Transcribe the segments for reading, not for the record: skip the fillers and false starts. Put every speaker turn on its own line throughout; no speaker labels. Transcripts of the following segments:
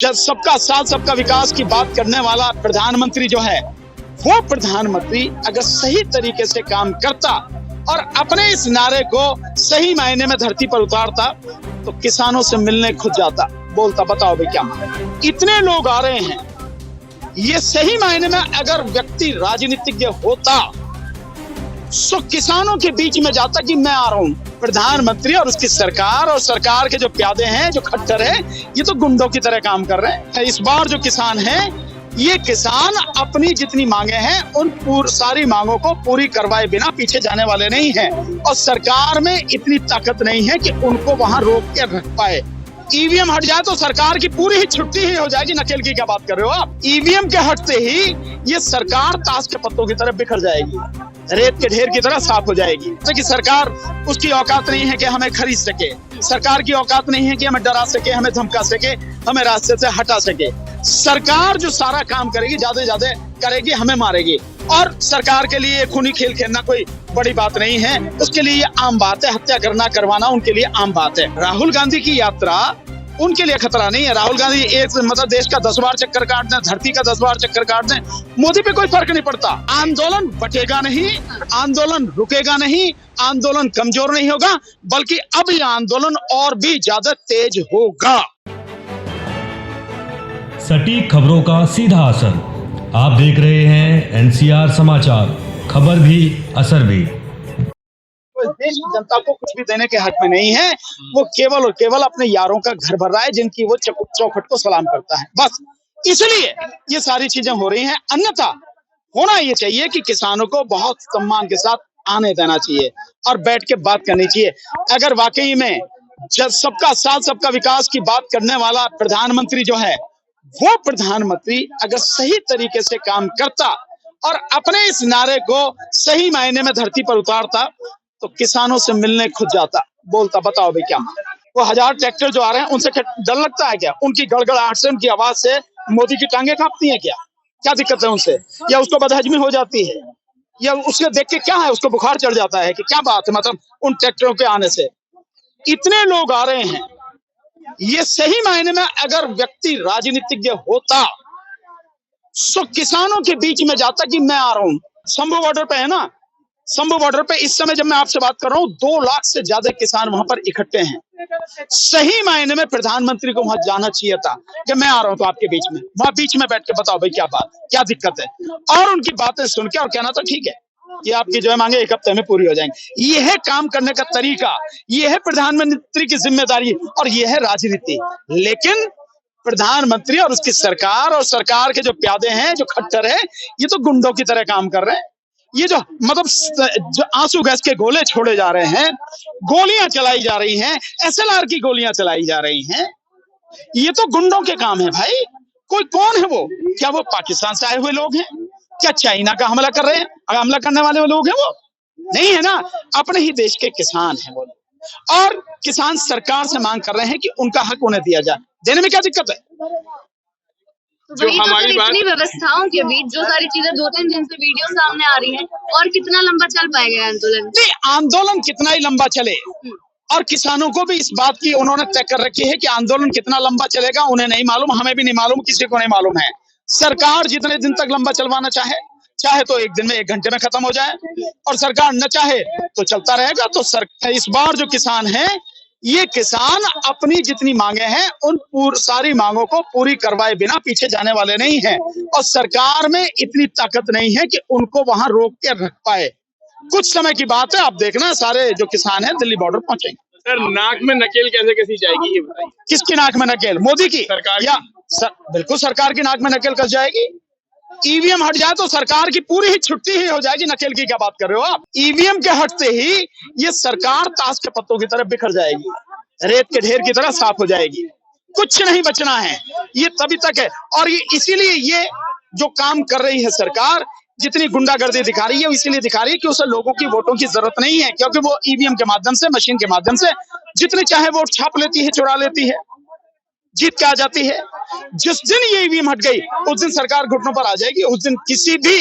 जब सबका साथ सबका विकास की बात करने वाला प्रधानमंत्री जो है, वो प्रधानमंत्री अगर सही तरीके से काम करता और अपने इस नारे को सही मायने में धरती पर उतारता तो किसानों से मिलने खुद जाता, बोलता बताओ भाई क्या इतने लोग आ रहे हैं। ये सही मायने में अगर व्यक्ति राजनीतिज्ञ होता सो किसानों के बीच में जाता कि मैं आ रहा हूं। प्रधानमंत्री और उसकी सरकार और सरकार के जो प्यादे हैं, जो खट्टर है, ये तो गुंडों की तरह काम कर रहे हैं। इस बार जो किसान हैं, ये किसान अपनी जितनी मांगे हैं उन सारी मांगों को पूरी करवाए बिना पीछे जाने वाले नहीं हैं और सरकार में इतनी ताकत नहीं है कि उनको वहां रोक के रख पाए। ईवीएम हट जाए तो सरकार की पूरी ही छुट्टी ही हो जाएगी। नकेल की क्या बात कर रहे हो आप? ईवीएम के हटते ही ये सरकार ताश के पत्तों की तरफ बिखर जाएगी, रेत के ढेर की तरह साफ हो जाएगी। तो कि सरकार उसकी औकात नहीं है कि हमें खरीद सके, सरकार की औकात नहीं है कि हमें डरा सके, हमें धमका सके, हमें रास्ते से हटा सके। सरकार जो सारा काम करेगी, ज्यादा से ज्यादा करेगी, हमें मारेगी। और सरकार के लिए खूनी खेल खेलना कोई बड़ी बात नहीं है, उसके लिए ये आम बात है। हत्या करना करवाना उनके लिए आम बात है। राहुल गांधी की यात्रा उनके लिए खतरा नहीं है। राहुल गांधी एक मतलब देश का 10 बार चक्कर काट दें, धरती का 10 बार चक्कर काट दें, मोदी पे कोई फर्क नहीं पड़ता। आंदोलन बटेगा नहीं, आंदोलन रुकेगा नहीं, आंदोलन कमजोर नहीं होगा, बल्कि अब यह आंदोलन और भी ज्यादा तेज होगा।
सटीक खबरों का सीधा असर। आप देख रहे हैं एनसीआर समाचार, खबर भी असर भी।
देश की जनता को कुछ भी देने के हक में नहीं है। वो केवल और केवल अपने यारों का घर भर रहा है, जिनकी वो चौखट को सलाम करता है, बस। इसलिए ये सारी चीजें हो रही हैं। अन्यथा होना ये चाहिए कि किसानों को बहुत सम्मान के साथ आने देना चाहिए और बैठ के बात करनी चाहिए। अगर वाकई में जब सबका साथ सबका विकास की बात करने वाला प्रधानमंत्री जो है, वो प्रधानमंत्री अगर सही तरीके से काम करता और अपने इस नारे को सही मायने में धरती पर उतारता तो किसानों से मिलने खुद जाता, बोलता बताओ भाई क्या। वो 1000 ट्रैक्टर जो आ रहे हैं उनसे डर लगता है क्या? उनकी गड़गड़ाहट से, उनकी आवाज से मोदी की टांगे कांपती हैं क्या? क्या दिक्कत है उनसे? या उसको बदहजमी हो जाती है, या उसके देख के क्या है, उसको बुखार चढ़ जाता है कि क्या बात है? मतलब उन ट्रैक्टरों के आने से इतने लोग आ रहे हैं। ये सही मायने में अगर व्यक्ति राजनीतिज्ञ होता सो किसानों के बीच में जाता कि मैं आ रहा हूं। शंभू बॉर्डर पे है ना, शंभू बॉर्डर पे इस समय जब मैं आपसे बात कर रहा हूं 2 लाख से ज्यादा किसान वहां पर इकट्ठे हैं। सही मायने में प्रधानमंत्री को वहां जाना चाहिए था कि मैं आ रहा हूं तो आपके बीच में, वहां बीच में बैठ के बताओ भाई क्या बात, क्या दिक्कत है, और उनकी बातें सुन के और कहना तो ठीक है कि आपकी जो है मांगे 1 हफ्ते में पूरी हो जाएंगी। ये है काम करने का तरीका, ये है प्रधानमंत्री की जिम्मेदारी और ये है राजनीति। लेकिन प्रधानमंत्री और उसकी सरकार और सरकार के जो प्यादे हैं, जो खट्टर है, ये तो गुंडों की तरह काम कर रहे हैं। ये जो मतलब जो आंसू गैस के गोले छोड़े जा रहे हैं, गोलियां चलाई जा रही हैं, एसएलआर की गोलियां चलाई जा रही हैं, ये तो गुंडों के काम है भाई। कोई कौन है वो? क्या वो पाकिस्तान से आए हुए लोग हैं? क्या चाइना का हमला कर रहे हैं? हमला करने वाले वो लोग हैं? वो नहीं है ना, अपने ही देश के किसान हैं वो लोग। और किसान सरकार से मांग कर रहे हैं कि उनका हक उन्हें दिया जाए। देने में क्या दिक्कत है?
तो वही तो इतनी व्यवस्थाओं के बीच जो सारी चीजें 2-3 दिन से वीडियो सामने आ रही हैं, और कितना लंबा चल पाएगा आंदोलन?
नहीं, आंदोलन कितना ही लंबा चले, और किसानों को भी इस बात की उन्होंने तय कर रखी है कि आंदोलन कितना लंबा चलेगा उन्हें नहीं मालूम, हमें भी नहीं मालूम, किसी को नहीं मालूम है। सरकार जितने दिन तक लंबा चलवाना चाहे तो 1 दिन में 1 घंटे में खत्म हो जाए, और सरकार न चाहे तो चलता रहेगा। तो इस बार जो किसान है, ये किसान अपनी जितनी मांगे हैं उन सारी मांगों को पूरी करवाए बिना पीछे जाने वाले नहीं हैं और सरकार में इतनी ताकत नहीं है कि उनको वहां रोक के रख पाए। कुछ समय की बात है, आप देखना सारे जो किसान हैं दिल्ली बॉर्डर पहुंचेंगे।
सर, नाक में नकेल कैसे कैसी जाएगी ये बताइए?
किसकी नाक में नकेल? मोदी की? सरकार या बिल्कुल सरकार की नाक में नकेल कस जाएगी। ईवीएम हट जाए तो सरकार की पूरी ही छुट्टी ही हो जाएगी। नकेल की क्या बात कर रहे हो आप? ईवीएम के हटते ही ये सरकार ताश के पत्तों की तरफ बिखर जाएगी, रेत के ढेर की तरह साफ हो जाएगी। कुछ नहीं बचना है, ये तभी तक है। और ये इसीलिए ये जो काम कर रही है सरकार, जितनी गुंडागर्दी दिखा रही है, इसीलिए दिखा रही है कि उसे लोगों की वोटों की जरूरत नहीं है, क्योंकि वो ईवीएम के माध्यम से, मशीन के माध्यम से जितने चाहे वोट छाप लेती है, चुरा लेती है, जीत के आ जाती है। जिस दिन ये ईवीएम हट गई उस दिन सरकार घुटनों पर आ जाएगी। उस दिन किसी भी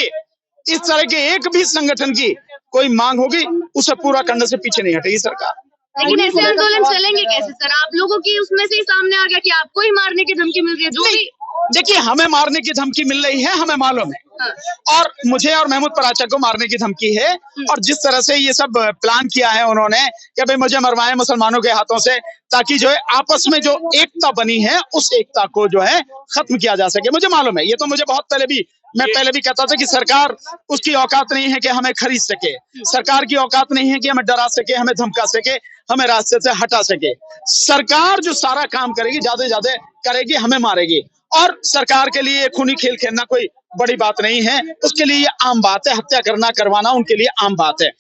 इस तरह के एक भी संगठन की कोई मांग होगी, उसे पूरा करने से पीछे नहीं हटेगी सरकार।
लेकिन ऐसे आंदोलन चलेंगे कैसे सर? आप लोगों की उसमें से ही सामने आ गया कि आपको ही मारने की धमकी मिल रही है, जो भी।
देखिए, हमें मारने की धमकी मिल रही है, हमें मालूम है।
हाँ।
और मुझे और महमूद पराचा को मारने की धमकी है। और जिस तरह से ये सब प्लान किया है उन्होंने कि भाई मुझे मरवाएं मुसलमानों के हाथों से, ताकि जो है आपस में जो एकता बनी है उस एकता को जो है खत्म किया जा सके। मुझे मालूम है, ये तो मुझे बहुत पहले भी कहता था कि सरकार उसकी औकात नहीं है कि हमें खरीद सके, सरकार की औकात नहीं है कि हमें डरा सके, हमें धमका सके, हमें रास्ते से हटा सके। सरकार जो सारा काम करेगी, ज्यादा से ज्यादा करेगी, हमें मारेगी। और सरकार के लिए खूनी खेल खेलना कोई बड़ी बात नहीं है, उसके लिए ये आम बात है। हत्या करवाना उनके लिए आम बात है।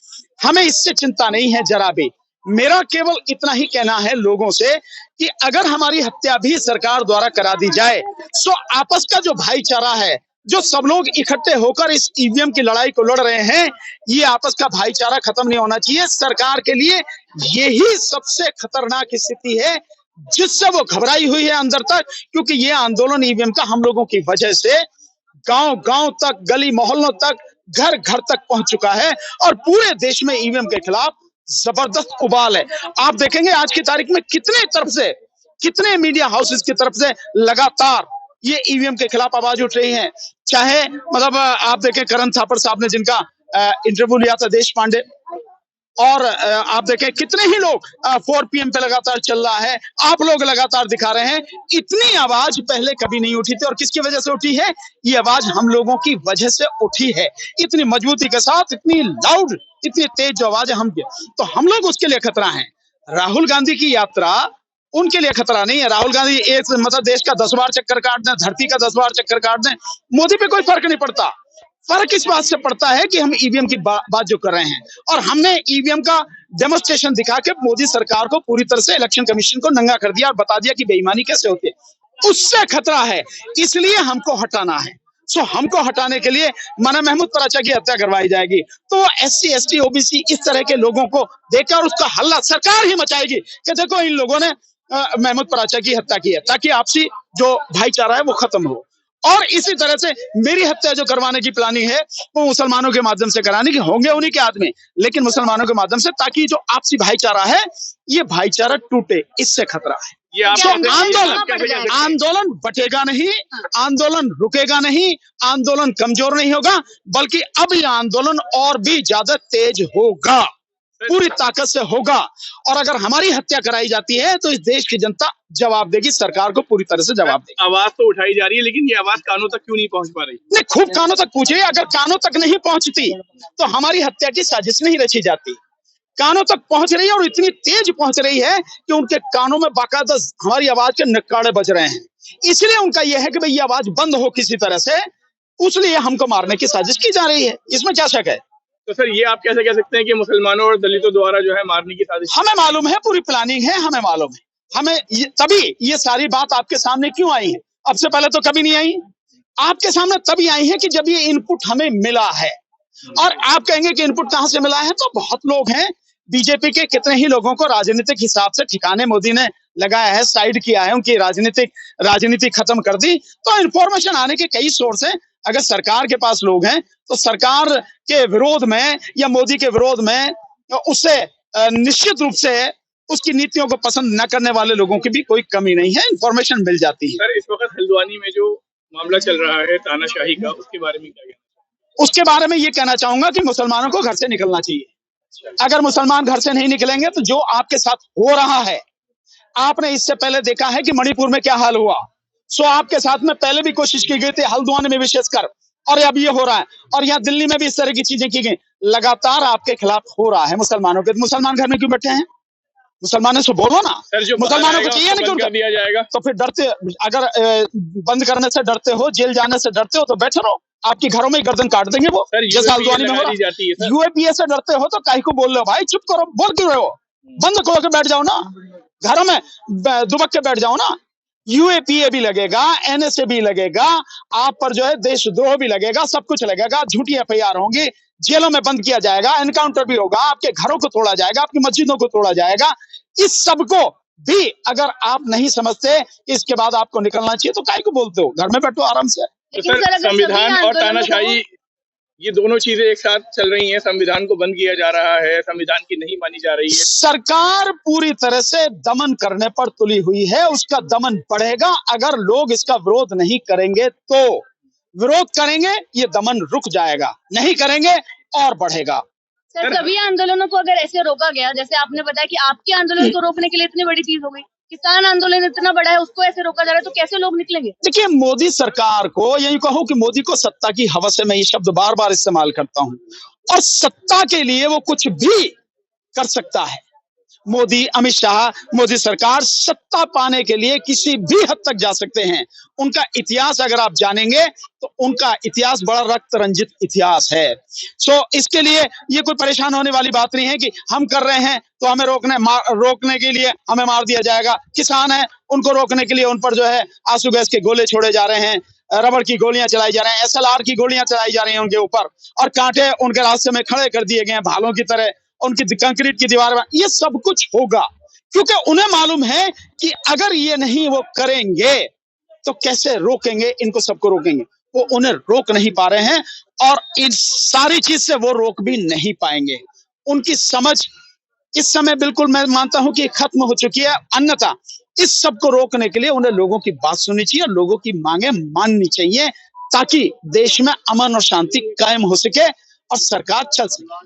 हमें इससे चिंता नहीं है जरा भी। मेरा केवल इतना ही कहना है लोगों से कि अगर हमारी हत्या भी सरकार द्वारा करा दी जाए तो आपस का जो भाईचारा है, जो सब लोग इकट्ठे होकर इस ईवीएम की लड़ाई को लड़ रहे हैं, ये आपस का भाईचारा खत्म नहीं होना चाहिए। सरकार के लिए यही सबसे खतरनाक स्थिति है जिससे वो घबराई हुई है अंदर तक, क्योंकि ये आंदोलन ईवीएम का हम लोगों की वजह से गांव गांव तक, गली मोहल्लों तक, घर घर तक पहुंच चुका है और पूरे देश में ईवीएम के खिलाफ जबरदस्त उबाल है। आप देखेंगे आज की तारीख में कितने मीडिया हाउसेस की तरफ से लगातार ये ईवीएम के खिलाफ आवाज उठ रही है। चाहे मतलब आप देखें करण थापर साहब ने जिनका इंटरव्यू लिया था देश पांडे, और आप देखें कितने ही लोग 4 PM पे लगातार चल रहा है, आप लोग लगातार दिखा रहे हैं। इतनी आवाज पहले कभी नहीं उठी थी और किसकी वजह से उठी है? ये आवाज हम लोगों की वजह से उठी है, इतनी मजबूती के साथ, इतनी लाउड, इतनी तेज जो आवाज है तो हम लोग उसके लिए खतरा है। राहुल गांधी की यात्रा उनके लिए खतरा नहीं है। राहुल गांधी एक मतलब देश का 10 बार चक्कर काट दें, धरती का 10 बार चक्कर काट दें, मोदी पे कोई फर्क नहीं पड़ता। फर्क इस बात से पड़ता है कि हम ईवीएम की बात जो कर रहे हैं, और हमने ईवीएम का डेमोन्स्ट्रेशन दिखा के मोदी सरकार को पूरी तरह से इलेक्शन कमीशन को नंगा कर दिया और बता दिया कि बेईमानी कैसे होती है। उससे खतरा है, इसलिए हमको हटाना है। सो हमको हटाने के लिए माना महमूद पराचा की हत्या करवाई जाएगी तो SC ST OBC इस तरह के लोगों को देखकर उसका हल्ला सरकार ही मचाएगी कि देखो इन लोगों ने महमूद पराचा की हत्या की है, ताकि आपसी जो भाईचारा है वो खत्म हो। और इसी तरह से मेरी हत्या जो करवाने की प्लानिंग है वो मुसलमानों के माध्यम से कराने की होंगे उन्हीं के आदमी, लेकिन मुसलमानों के माध्यम से, ताकि जो आपसी भाईचारा है ये भाईचारा टूटे, इससे खतरा है।
ये
आंदोलन बटेगा नहीं, आंदोलन रुकेगा नहीं, आंदोलन कमजोर नहीं होगा, बल्कि अब ये आंदोलन और भी ज्यादा तेज होगा, पूरी ताकत से होगा। और अगर हमारी हत्या कराई जाती है तो इस देश की जनता जवाब देगी, सरकार को पूरी तरह से जवाब देगी।
आवाज तो उठाई जा रही है, लेकिन ये आवाज कानों तक क्यों नहीं पहुंच पा रही?
नहीं, खूब कानों तक पूछिए। अगर कानों तक नहीं पहुंचती तो हमारी हत्या की साजिश नहीं रची जाती। कानों तक पहुंच रही है और इतनी तेज पहुंच रही है कि उनके कानों में बाकायदा हमारी आवाज के नक्कारे बज रहे हैं। इसलिए उनका यह है कि भाई ये आवाज बंद हो किसी तरह से, उसलिए हमको मारने की साजिश की जा रही है। इसमें क्या शक है?
तो सर ये आप कैसे कह सकते हैं कि मुसलमानों और दलितों द्वारा जो है मारने की साजिश?
हमें मालूम है, पूरी प्लानिंग है, हमें मालूम है। तभी ये सारी बात आपके सामने क्यों आई है? अब से पहले तो कभी नहीं आई। आपके सामने तभी आई है कि जब ये इनपुट हमें मिला है। और आप कहेंगे कि इनपुट कहां से मिला है, तो बहुत लोग हैं, बीजेपी के कितने ही लोगों को राजनीतिक हिसाब से ठिकाने मोदी ने लगाया है, साइड किया है, उनकी राजनीति खत्म कर दी। तो इन्फॉर्मेशन आने के कई सोर्स हैं। अगर सरकार के पास लोग हैं तो सरकार के विरोध में या मोदी के विरोध में उससे निश्चित रूप से उसकी नीतियों को पसंद न करने वाले लोगों की भी कोई कमी नहीं है, इन्फॉर्मेशन मिल जाती है।
सर इस वक्त हल्द्वानी में जो मामला चल रहा है तानाशाही का, उसके बारे में क्या कहना?
उसके बारे में ये कहना चाहूंगा कि मुसलमानों को घर से निकलना चाहिए। अगर मुसलमान घर से नहीं निकलेंगे तो जो आपके साथ हो रहा है, आपने इससे पहले देखा है कि मणिपुर में क्या हाल हुआ। सो आपके साथ में पहले भी कोशिश की गई थी, हल्द्वानी में विशेषकर, और अब ये हो रहा है। और यहाँ दिल्ली में भी इस तरह की चीजें की गई। लगातार आपके खिलाफ हो रहा है मुसलमानों के। मुसलमान घर में क्यों बैठे हैं? मुसलमानों से बोलो ना। मुसलमानों को चाहिए ना क्यों
दिया जाएगा?
तो फिर डरते, अगर बंद करने से डरते हो, जेल जाने से डरते हो, तो बैठे रहो। आपकी घरों में गर्दन काट देंगे वो, जैसे हल्द्वानी में हो रहा है। UAPA से डरते हो तो काहे को बोल रहे हो भाई? चुप करो, बोल क्यों रहे हो? बंद करो के बैठ जाओ ना, घरों में दुबक के बैठ जाओ ना। UAPA भी लगेगा, NSA भी लगेगा, आप पर जो है देशद्रोह भी लगेगा, सब कुछ लगेगा। झूठी FIR होंगी, जेलों में बंद किया जाएगा, एनकाउंटर भी होगा, आपके घरों को तोड़ा जाएगा, आपकी मस्जिदों को तोड़ा जाएगा। इस सबको भी अगर आप नहीं समझते कि इसके बाद आपको निकलना चाहिए तो काहे को बोलते हो? घर में बैठो आराम से।
तो सर संविधान और तानाशाही ये दोनों चीजें एक साथ चल रही हैं। संविधान को बंद किया जा रहा है, संविधान की नहीं मानी जा रही है।
सरकार पूरी तरह से दमन करने पर तुली हुई है, उसका दमन बढ़ेगा अगर लोग इसका विरोध नहीं करेंगे तो। विरोध करेंगे ये दमन रुक जाएगा, नहीं करेंगे और बढ़ेगा।
सर सभी आंदोलनों को अगर ऐसे रोका गया, जैसे आपने बताया कि आपके आंदोलन को रोकने के लिए इतनी बड़ी चीज हो गई, किसान आंदोलन इतना बड़ा है उसको ऐसे रोका जा रहा है, तो कैसे लोग निकलेंगे?
देखिए, मोदी सरकार को, यही कहूं कि मोदी को सत्ता की हवस है, मैं ये शब्द बार बार इस्तेमाल करता हूं, और सत्ता के लिए वो कुछ भी कर सकता है। मोदी, अमित शाह, मोदी सरकार सत्ता पाने के लिए किसी भी हद तक जा सकते हैं। उनका इतिहास अगर आप जानेंगे तो उनका इतिहास बड़ा रक्त रंजित इतिहास है। सो इसके लिए ये कोई परेशान होने वाली बात नहीं है कि हम कर रहे हैं तो हमें रोकने के लिए हमें मार दिया जाएगा। किसान है, उनको रोकने के लिए उन पर जो है आंसू गैस के गोले छोड़े जा रहे हैं, रबड़ की गोलियां चलाई जा रहे हैं, SLR की गोलियां चलाई जा रही हैं उनके ऊपर, और कांटे उनके रास्ते में खड़े कर दिए गए हैं भालों की तरह, उनकी कंक्रीट की दीवार में। ये सब कुछ होगा क्योंकि उन्हें मालूम है कि अगर ये नहीं वो करेंगे तो कैसे रोकेंगे, इनको सबको रोकेंगे। वो उन्हें रोक नहीं पा रहे हैं और इन सारी चीज से वो रोक भी नहीं पाएंगे। उनकी समझ इस समय बिल्कुल मैं मानता हूं कि खत्म हो चुकी है। अन्यथा इस सब को रोकने के लिए उन्हें लोगों की बात सुननी चाहिए और लोगों की मांगे माननी चाहिए ताकि देश में अमन और शांति कायम हो सके और सरकार चल सके।